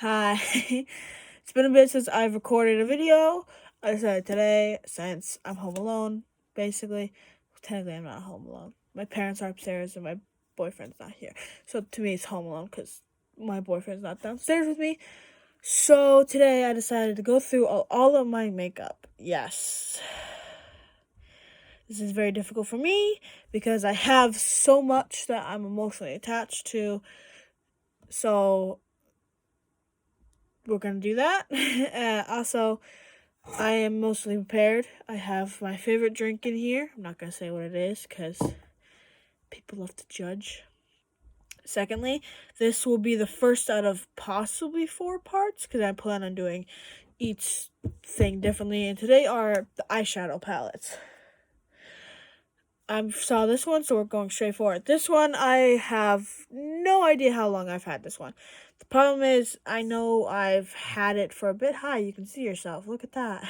Hi. It's been a bit since I've recorded a video. I decided today, since I'm home alone, basically. Technically, I'm not home alone. My parents are upstairs and my boyfriend's not here. So to me, it's home alone because my boyfriend's not downstairs with me. So today, I decided to go through all of my makeup. Yes. This is very difficult for me because I have so much that I'm emotionally attached to. So we're gonna do that. Also, I am mostly prepared. I have my favorite drink in here. I'm not gonna say what it is because people love to judge. Secondly, this will be the first out of possibly 4 parts because I plan on doing each thing differently. And today are the eyeshadow palettes. I saw this one, so we're going straight for it. This one, I have no idea how long I've had this one. The problem is, I know I've had it for a bit. Hi, you can see yourself. Look at that.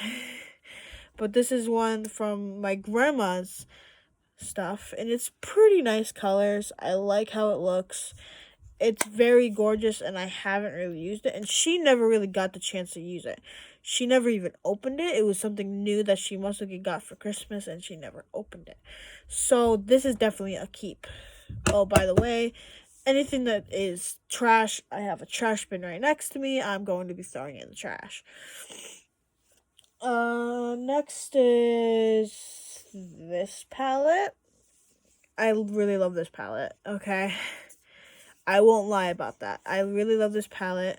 But this is one from my grandma's stuff, and it's pretty nice colors. I like how it looks. It's very gorgeous, and I haven't really used it, and she never really got the chance to use it. She never even opened it. It was something new that she must have got for Christmas, and she never opened it. So this is definitely a keep. Oh, by the way, anything that is trash, I have a trash bin right next to me. I'm going to be throwing it in the trash. Next is this palette. I really love this palette, okay? I won't lie about that. I really love this palette,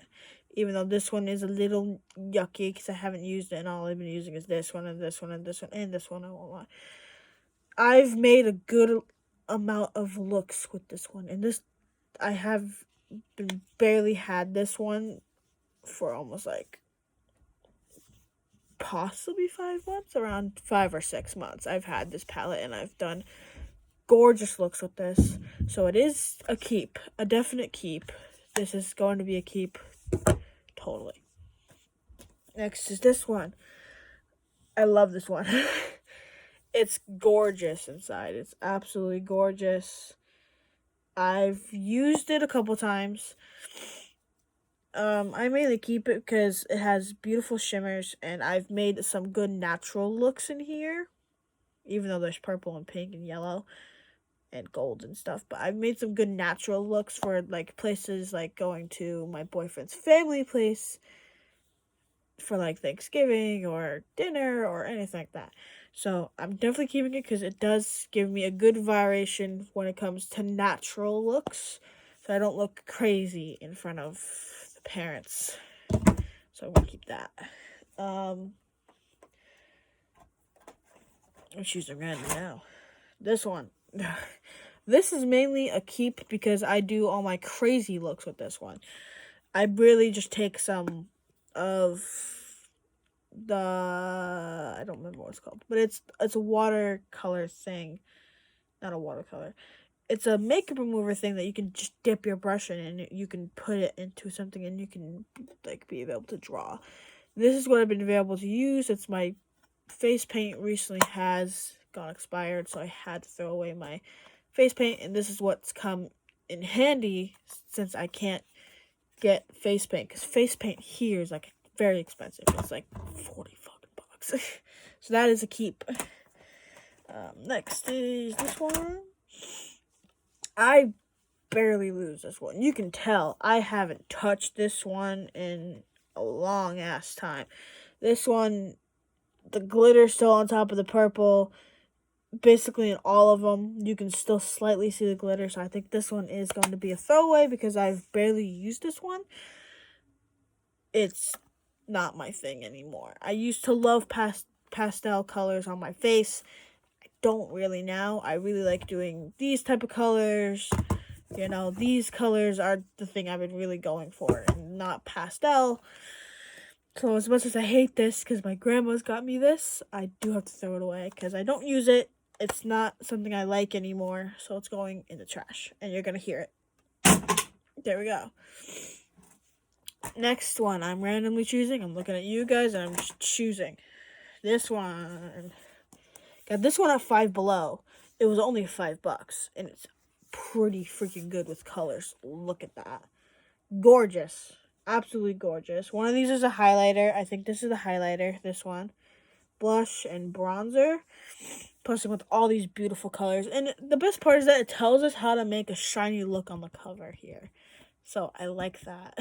even though this one is a little yucky because I haven't used it and all I've been using is this one and this one and this one and this one, I won't lie. I've made a good amount of looks with this one, and this, I have been barely had this one for almost like possibly 5 months, around 5 or 6 months. I've had this palette and I've done gorgeous looks with this. So it is a keep, a definite keep. This is going to be a keep, totally. Next is this one. I love this one. It's gorgeous inside. It's absolutely gorgeous. I've used it a couple times. I mainly keep it because it has beautiful shimmers, and I've made some good natural looks in here, even though there's purple and pink and yellow and gold and stuff. But I've made some good natural looks for like places like going to my boyfriend's family place for like Thanksgiving or dinner or anything like that. So I'm definitely keeping it because it does give me a good variation when it comes to natural looks, so I don't look crazy in front of the parents. So I'm gonna keep that. I'm choosing random now. This one. This is mainly a keep because I do all my crazy looks with this one. I really just take some of the, I don't remember what it's called, but it's a watercolor thing. Not a watercolor. It's a makeup remover thing that you can just dip your brush in and you can put it into something and you can like be able to draw. This is what I've been able to use. It's my face paint recently has gone expired, so I had to throw away my face paint, and this is what's come in handy since I can't get face paint, because face paint here is like very expensive. It's like 40 fucking bucks. So that is a keep. Next is this one. I barely lose this one. You can tell I haven't touched this one in a long ass time. This one, the glitter's still on top of the purple. Basically in all of them, you can still slightly see the glitter. So I think this one is going to be a throwaway because I've barely used this one. It's not my thing anymore. I used to love pastel colors on my face. I don't really now. I really like doing these type of colors. You know, these colors are the thing I've been really going for, and not pastel. So as much as I hate this because my grandma's got me this, I do have to throw it away because I don't use it. It's not something I like anymore, so it's going in the trash, and you're going to hear it. There we go. Next one, I'm randomly choosing. I'm looking at you guys, and I'm just choosing. This one. Got this one at Five Below. It was only $5, and it's pretty freaking good with colors. Look at that. Gorgeous. Absolutely gorgeous. One of these is a highlighter. I think this is the highlighter, this one. Blush and bronzer. Posting with all these beautiful colors. And the best part is that it tells us how to make a shiny look on the cover here. So I like that.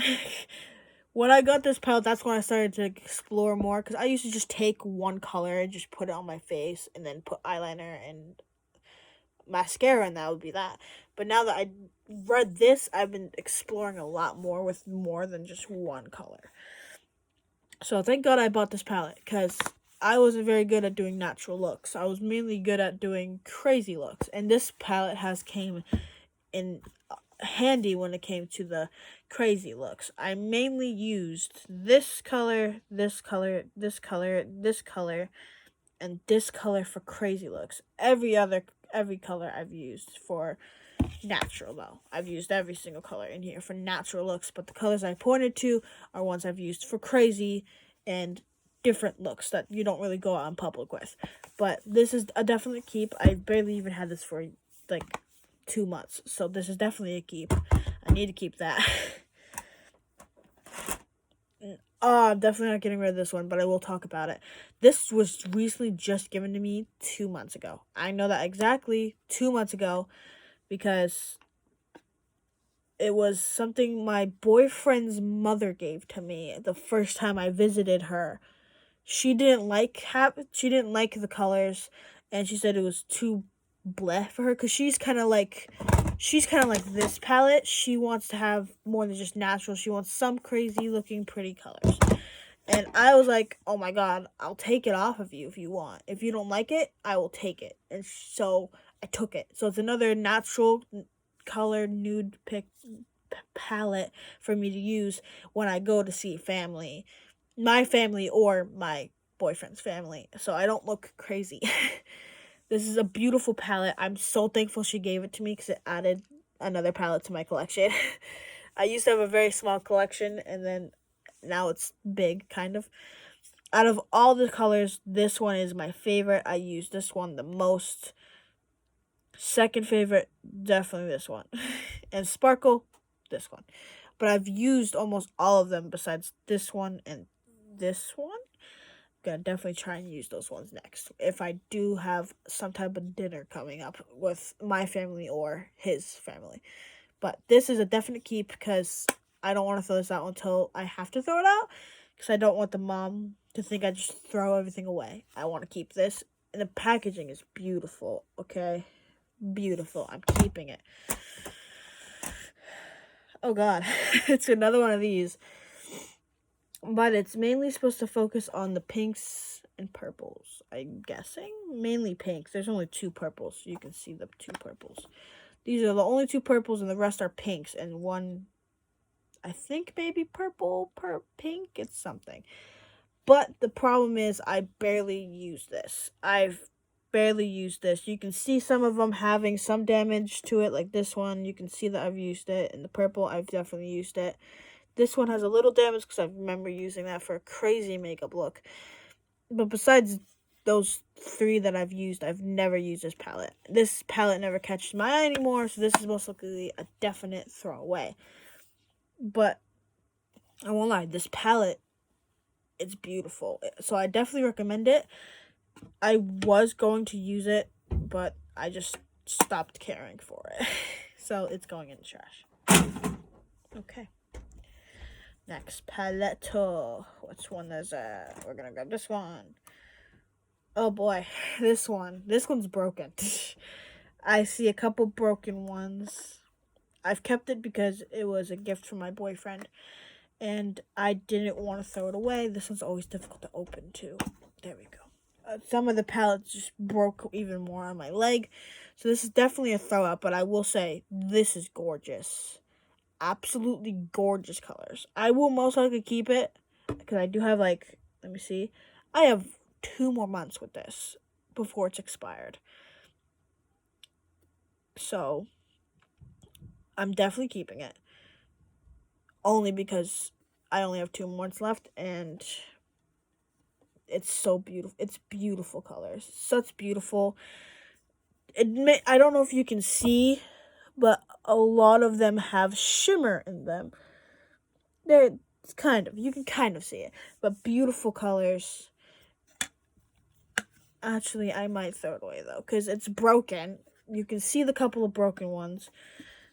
When I got this palette, that's when I started to explore more. Because I used to just take one color and just put it on my face. And then put eyeliner and mascara, and that would be that. But now that I read this, I've been exploring a lot more with more than just one color. So thank God I bought this palette, because I wasn't very good at doing natural looks. I was mainly good at doing crazy looks, and this palette has came in handy when it came to the crazy looks. I mainly used this color, this color, this color, this color, and this color for crazy looks. Every color I've used for natural, though. I've used every single color in here for natural looks, but the colors I pointed to are ones I've used for crazy and different looks that you don't really go out in public with. But this is a definite keep. I barely even had this for like 2 months, so this is definitely a keep. I need to keep that. I'm definitely not getting rid of this one, but I will talk about it. This was recently just given to me 2 months ago. I know that exactly 2 months ago because it was something my boyfriend's mother gave to me the first time I visited her. She didn't like the colors, and she said it was too bleh for her, because she's kind of like this palette. She wants to have more than just natural. She wants some crazy looking pretty colors. And I was like, "Oh my god, I'll take it off of you if you want. If you don't like it, I will take it." And so I took it. So it's another natural color nude palette for me to use when I go to see family, my family or my boyfriend's family, so I don't look crazy. This is a beautiful palette. I'm so thankful she gave it to me because it added another palette to my collection. I used to have a very small collection, and then now it's big, kind of. Out of all the colors, this one is my favorite. I use this one the most. Second favorite, definitely this one. And Sparkle, this one. But I've used almost all of them besides this one and this one. I'm gonna definitely try and use those ones next. If I do have some type of dinner coming up with my family or his family. But this is a definite keep because I don't want to throw this out until I have to throw it out. Because I don't want the mom to think I just throw everything away. I want to keep this. And the packaging is beautiful, okay? Beautiful. I'm keeping it. Oh god, it's another one of these. But it's mainly supposed to focus on the pinks and purples, I'm guessing. Mainly pinks. There's only 2 purples, so you can see the 2 purples. These are the only 2 purples, and the rest are pinks. And one, I think maybe purple per pink. It's something. But the problem is I barely use this. I've barely used this. You can see some of them having some damage to it, like this one. You can see that I've used it. And the purple, I've definitely used it. This one has a little damage because I remember using that for a crazy makeup look. But besides those 3 that I've used, I've never used this palette. This palette never catches my eye anymore, so this is most likely a definite throwaway. But I won't lie, this palette, it's beautiful. So I definitely recommend it. I was going to use it, but I just stopped caring for it. So it's going in the trash. Okay. Next palette. Which one is that? We're gonna grab this one. Oh boy, this one. This one's broken. I see a couple broken ones. I've kept it because it was a gift from my boyfriend, and I didn't want to throw it away. This one's always difficult to open too. There we go. Some of the palettes just broke even more on my leg, so this is definitely a throw out. But I will say this is gorgeous. Absolutely gorgeous colors. I will most likely keep it because I do have let me see. I have 2 more months with this before it's expired. So I'm definitely keeping it. Only because I only have 2 months left, and it's so beautiful. It's beautiful colors. Such beautiful. I don't know if you can see, but a lot of them have shimmer in them. It's you can kind of see it. But beautiful colors. Actually, I might throw it away, though, because it's broken. You can see the couple of broken ones.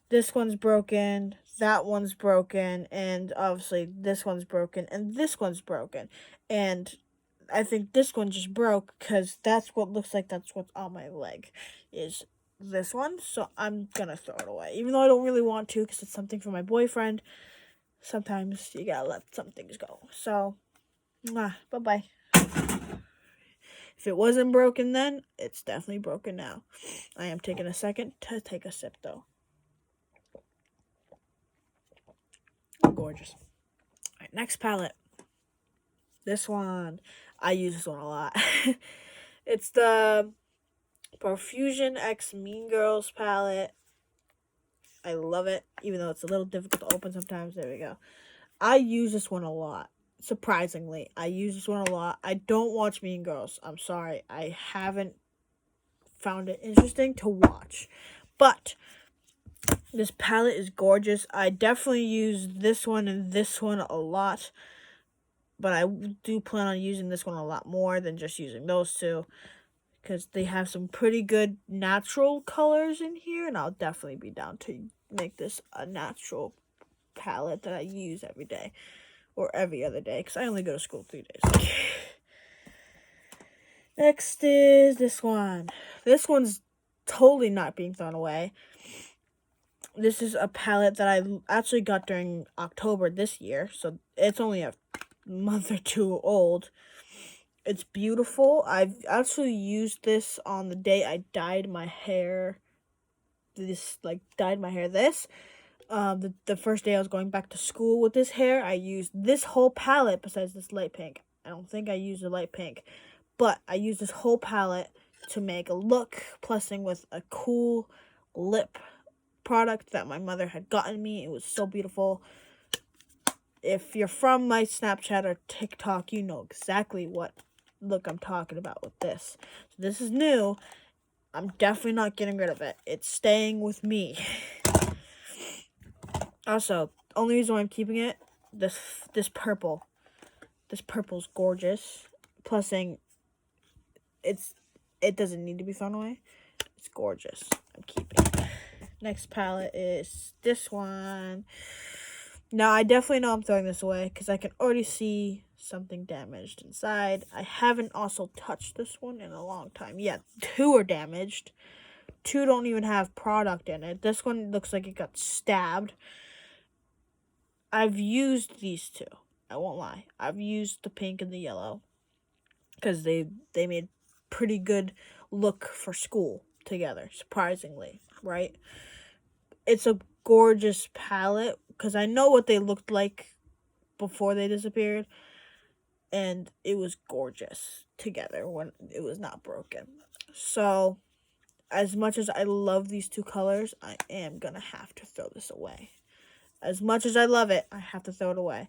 This one's broken, that one's broken, and obviously this one's broken, and this one's broken. And I think this one just broke because that's what looks like that's what's on my leg is this one. So I'm going to throw it away. Even though I don't really want to because it's something for my boyfriend. Sometimes you got to let some things go. So, bye-bye. If it wasn't broken then, it's definitely broken now. I am taking a second to take a sip, though. Gorgeous. All right, next palette. This one, I use this one a lot. It's the Profusion X Mean Girls palette. I love it, even though it's a little difficult to open sometimes. There we go. I use this one a lot. Surprisingly, I use this one a lot. I don't watch Mean Girls. I'm sorry. I haven't found it interesting to watch. But this palette is gorgeous. I definitely use this one and this one a lot. But I do plan on using this one a lot more than just using those two. Because they have some pretty good natural colors in here. And I'll definitely be down to make this a natural palette that I use every day. Or every other day. Because I only go to school 3 days. Next is this one. This one's totally not being thrown away. This is a palette that I actually got during October this year. So it's only a month or two old. It's beautiful. I've actually used this on the day I dyed my hair. Dyed my hair this. The first day I was going back to school with this hair, I used this whole palette besides this light pink. I don't think I used the light pink. But I used this whole palette to make a look, plusing with a cool lip product that my mother had gotten me. It was so beautiful. If you're from my Snapchat or TikTok, you know exactly what look I'm talking about with this. So this is new. I'm definitely not getting rid of it. It's staying with me. Also, only reason why I'm keeping it, this purple. This purple's gorgeous. Plusing, it doesn't need to be thrown away. It's gorgeous. I'm keeping it. Next palette is this one. Now, I definitely know I'm throwing this away because I can already see something damaged inside. I haven't also touched this one in a long time. Yeah, 2 are damaged. 2 don't even have product in it. This one looks like it got stabbed. I've used these 2. I won't lie. I've used the pink and the yellow because they made pretty good look for school together, surprisingly, right? It's a gorgeous palette because I know what they looked like before they disappeared, and it was gorgeous together when it was not broken. So, as much as I love these 2 colors, I am gonna have to throw this away. As much as I love it, I have to throw it away.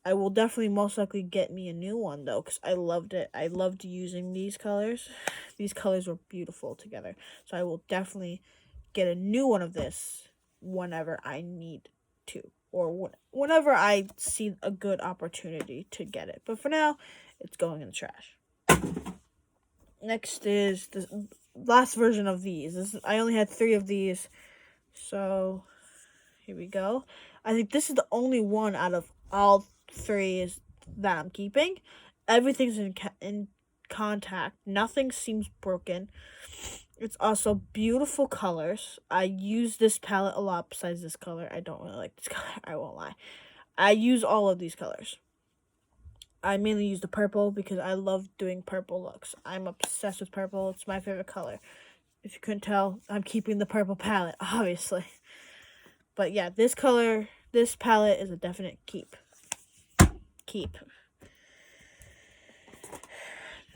I will definitely most likely get me a new one, though, because I loved it. I loved using these colors. These colors were beautiful together. So I will definitely get a new one of this whenever I need to. Or whenever I see a good opportunity to get it. But for now, it's going in the trash. Next is the last version of these. I only had 3 of these. So, here we go. I think this is the only one out of all 3 that I'm keeping. Everything's in contact. Nothing seems broken. It's also beautiful colors. I use this palette a lot besides this color. I don't really like this color. I won't lie. I use all of these colors. I mainly use the purple because I love doing purple looks. I'm obsessed with purple. It's my favorite color. If you couldn't tell, I'm keeping the purple palette, obviously. But yeah, this palette is a definite keep.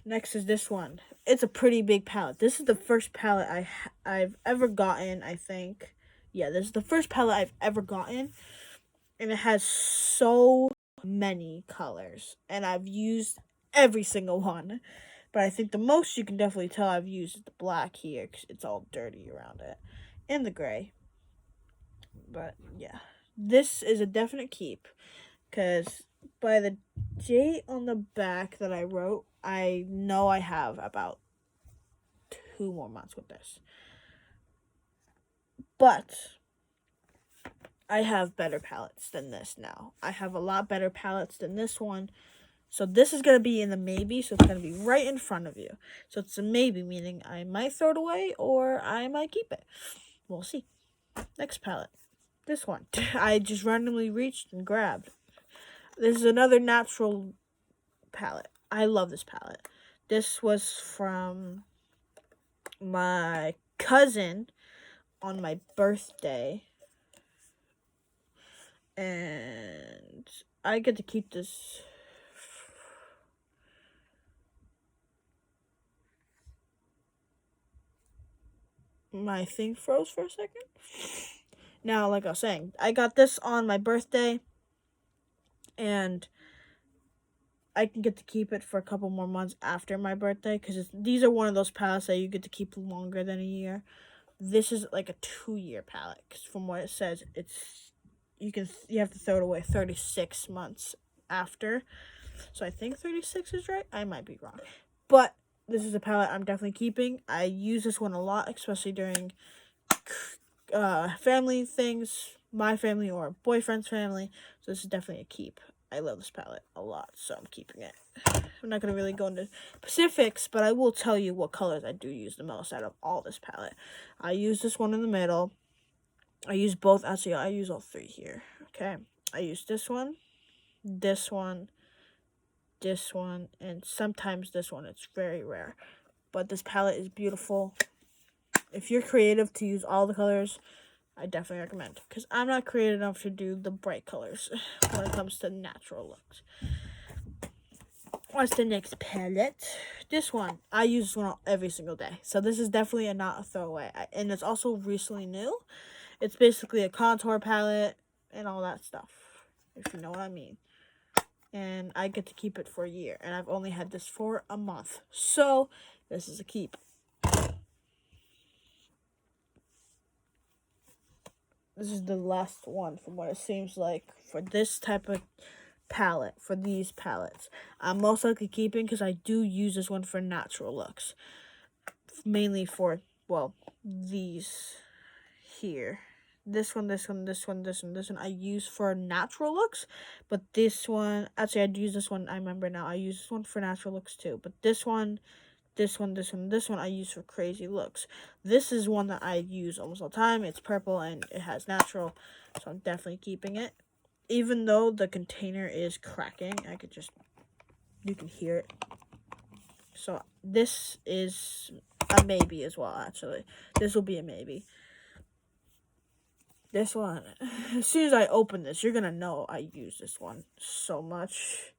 Next is this one. It's a pretty big palette. This is the first palette I've ever gotten, I think. Yeah, this is the first palette I've ever gotten. And it has so many colors. And I've used every single one. But I think the most you can definitely tell I've used is the black here, because it's all dirty around it. And the gray. But yeah, this is a definite keep. Because by the date on the back that I wrote, I know I have about 2 more months with this. But I have better palettes than this now. I have a lot better palettes than this one. So this is going to be in the maybe, so it's going to be right in front of you. So it's a maybe, meaning I might throw it away or I might keep it. We'll see. Next palette. This one. I just randomly reached and grabbed. This is another natural palette. I love this palette. This was from my cousin on my birthday. And I get to keep this. My thing froze for a second. Now, like I was saying, I got this on my birthday, and I can get to keep it for a couple more months after my birthday, because these are one of those palettes that you get to keep longer than a year. This is like a 2-year palette, because from what it says, you have to throw it away 36 months after. So I think 36 is right. I might be wrong, but this is a palette I'm definitely keeping. I use this one a lot, especially during family things, my family or boyfriend's family. So this is definitely a keep. I love this palette a lot, so I'm keeping it. I'm not going to really go into specifics, but I will tell you what colors I do use the most out of all this palette. I use this one in the middle. I use both. Actually, I use all three here. Okay. I use this one, this one, this one, and sometimes this one. It's very rare. But this palette is beautiful. If you're creative to use all the colors, I definitely recommend. Because I'm not creative enough to do the bright colors when it comes to natural looks. What's the next palette? This one. I use this one every single day. So this is definitely not a throwaway. And it's also recently new. It's basically a contour palette and all that stuff, if you know what I mean. And I get to keep it for a year. And I've only had this for a month. So this is a keep. This is the last one from what it seems like for this type of palette, for these palettes. I'm most likely keeping because I do use this one for natural looks. Mainly for, well, these here. This one, this one, this one, this one, this one I use for natural looks. But this one, actually I'd use this one, I remember now. I use this one for natural looks too. But this one, this one, this one, this one I use for crazy looks. This is one that I use almost all the time. It's purple and it has natural, so I'm definitely keeping it. Even though the container is cracking, you can hear it. So this is a maybe as well, actually. This will be a maybe. This one, as soon as I open this, you're gonna know I use this one so much.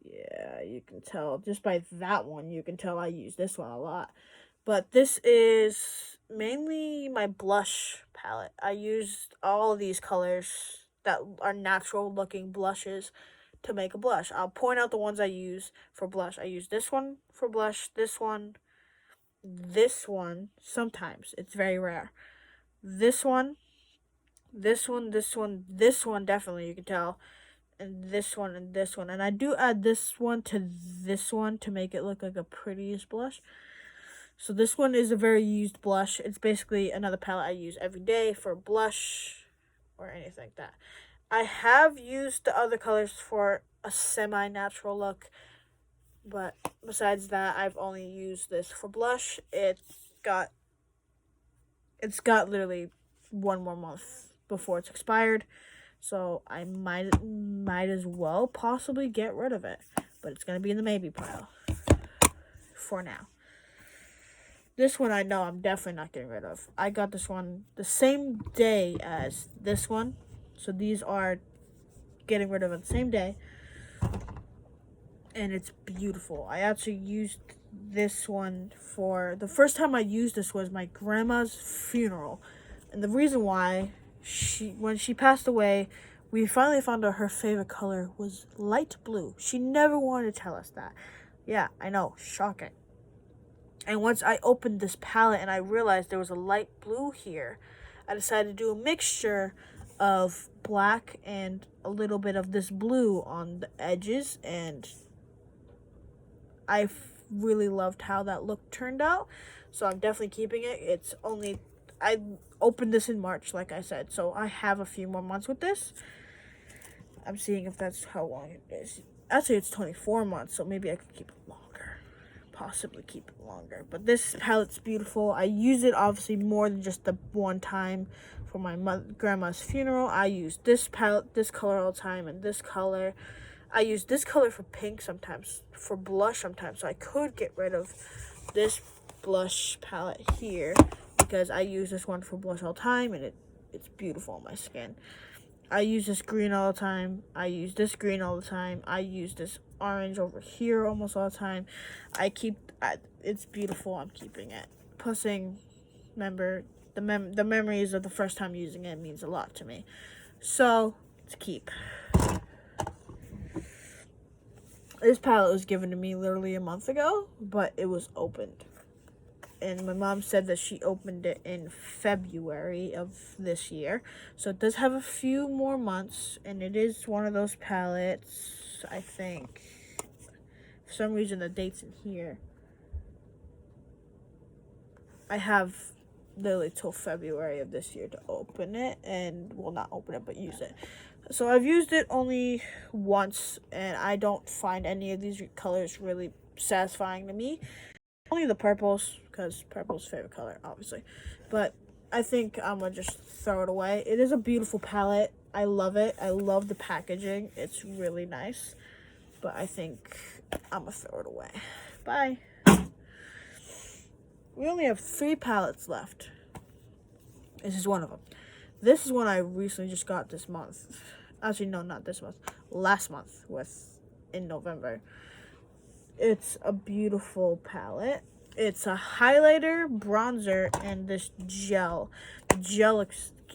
Yeah, you can tell. Just by that one, you can tell I use this one a lot. But this is mainly my blush palette. I used all of these colors that are natural looking blushes to make a blush. I'll point out the ones I use for blush. I use this one for blush, this one, sometimes. It's very rare. This one, this one, this one definitely, you can tell. And this one and this one. And I do add this one to this one to make it look like a prettiest blush. So this one is a very used blush. It's basically another palette I use every day for blush or anything like that. I have used the other colors for a semi-natural look. But besides that, I've only used this for blush. It's got literally 1 more month before it's expired. So I might as well possibly get rid of it. But it's going to be in the maybe pile for now. This one I know I'm definitely not getting rid of. I got this one the same day as this one. So these are getting rid of it the same day. And it's beautiful. I actually used this one for... The first time I used this was my grandma's funeral. And the reason why... when she passed away, we finally found out her favorite color was light blue. She never wanted to tell us that. Yeah, I know, shocking. And once I opened this palette and I realized there was a light blue here, I decided to do a mixture of black and a little bit of this blue on the edges, and I really loved how that look turned out, so I'm definitely keeping it. I opened this in March, like I said, so I have a few more months with this. I'm seeing if that's how long it is. Actually, it's 24 months, so maybe I could keep it longer. Possibly keep it longer. But this palette's beautiful. I use it obviously more than just the one time for my grandma's funeral. I use this palette, this color all the time, and this color. I use this color for pink sometimes, for blush sometimes. So I could get rid of this blush palette here because I use this one for blush all the time, and it's beautiful on my skin. I use this green all the time. I use this green all the time. I use this orange over here almost all the time. It's beautiful. I'm keeping it. Remember, the memories of the first time using it means a lot to me. So, it's keep. This palette was given to me literally a month ago, but it was opened. And my mom said that she opened it in February of this year. So it does have a few more months, and it is one of those palettes, I think. For some reason, the date's in here. I have literally till February of this year to open it, and, well, not open it, but use it. So I've used it only once, and I don't find any of these colors really satisfying to me. Only the purples, because purple's favorite color, obviously. But I think I'm going to just throw it away. It is a beautiful palette. I love it. I love the packaging. It's really nice. But I think I'm going to throw it away. Bye. We only have 3 palettes left. This is one of them. This is one I recently just got this month. Actually, no, not this month. Last month, in November. It's a beautiful palette. It's a highlighter, bronzer, and this gel. The gel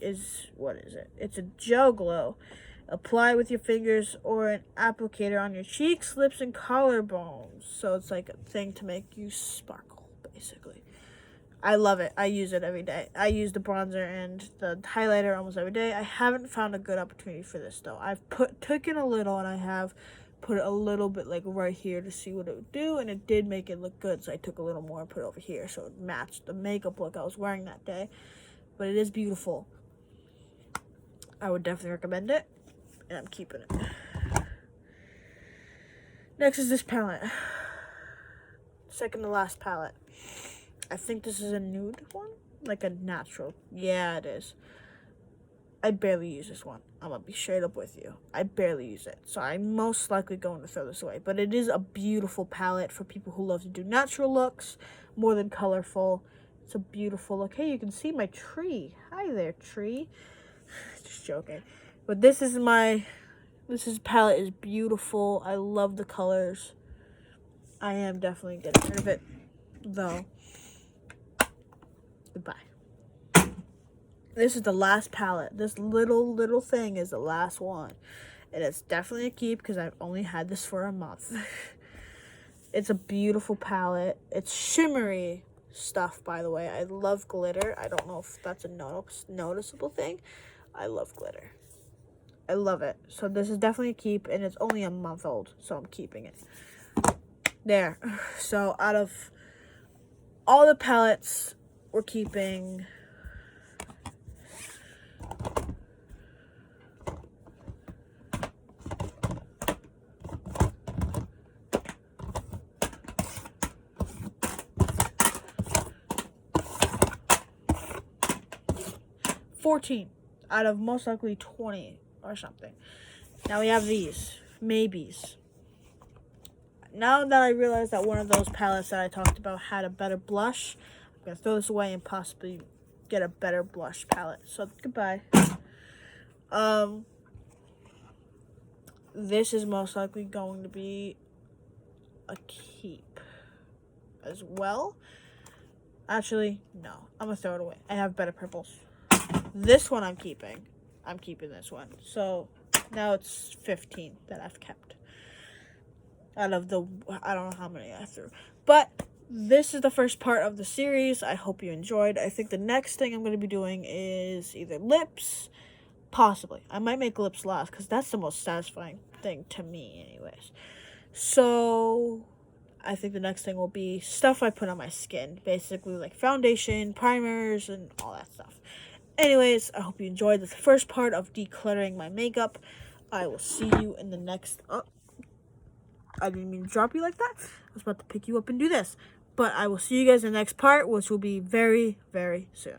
is, what is it? It's a gel glow. Apply with your fingers or an applicator on your cheeks, lips, and collarbones. So it's like a thing to make you sparkle, basically. I love it. I use it every day. I use the bronzer and the highlighter almost every day. I haven't found a good opportunity for this, though. I've taken a little, and I have put it a little bit like right here to see what it would do, and it did make it look good, so I took a little more and put it over here so it matched the makeup look I was wearing that day. But it is beautiful. I would definitely recommend it, and I'm keeping it. Next is this palette. Second to last palette. I think this is a nude one, like a natural. Yeah, it is. I barely use this one. I'm going to be straight up with you. I barely use it. So I'm most likely going to throw this away. But it is a beautiful palette for people who love to do natural looks more than colorful. It's a beautiful look. Hey, you can see my tree. Hi there, tree. Just joking. But this palette is beautiful. I love the colors. I am definitely getting rid of it, though. Goodbye. This is the last palette. This little thing is the last one. And it's definitely a keep because I've only had this for a month. It's a beautiful palette. It's shimmery stuff, by the way. I love glitter. I don't know if that's a noticeable thing. I love glitter. I love it. So this is definitely a keep, and it's only a month old, so I'm keeping it. There. So out of all the palettes, we're keeping 14 out of most likely 20 or something. Now we have these maybes. Now that I realized that one of those palettes that I talked about had a better blush, I'm going to throw this away and possibly get a better blush palette. So, goodbye. This is most likely going to be a keep as well. Actually, no. I'm going to throw it away. I have better purples. This one I'm keeping. I'm keeping this one. So, now it's 15 that I've kept. Out of the, I don't know how many I threw. But this is the first part of the series. I hope you enjoyed. I think the next thing I'm going to be doing is either lips Possibly. I might make lips last because that's the most satisfying thing to me anyways. So I think the next thing will be stuff I put on my skin. Basically like foundation, primers, and all that stuff. Anyways, I hope you enjoyed this first part of decluttering my makeup. I will see you in the next... Oh, I didn't mean to drop you like that. I was about to pick you up and do this. But I will see you guys in the next part, which will be very, very soon.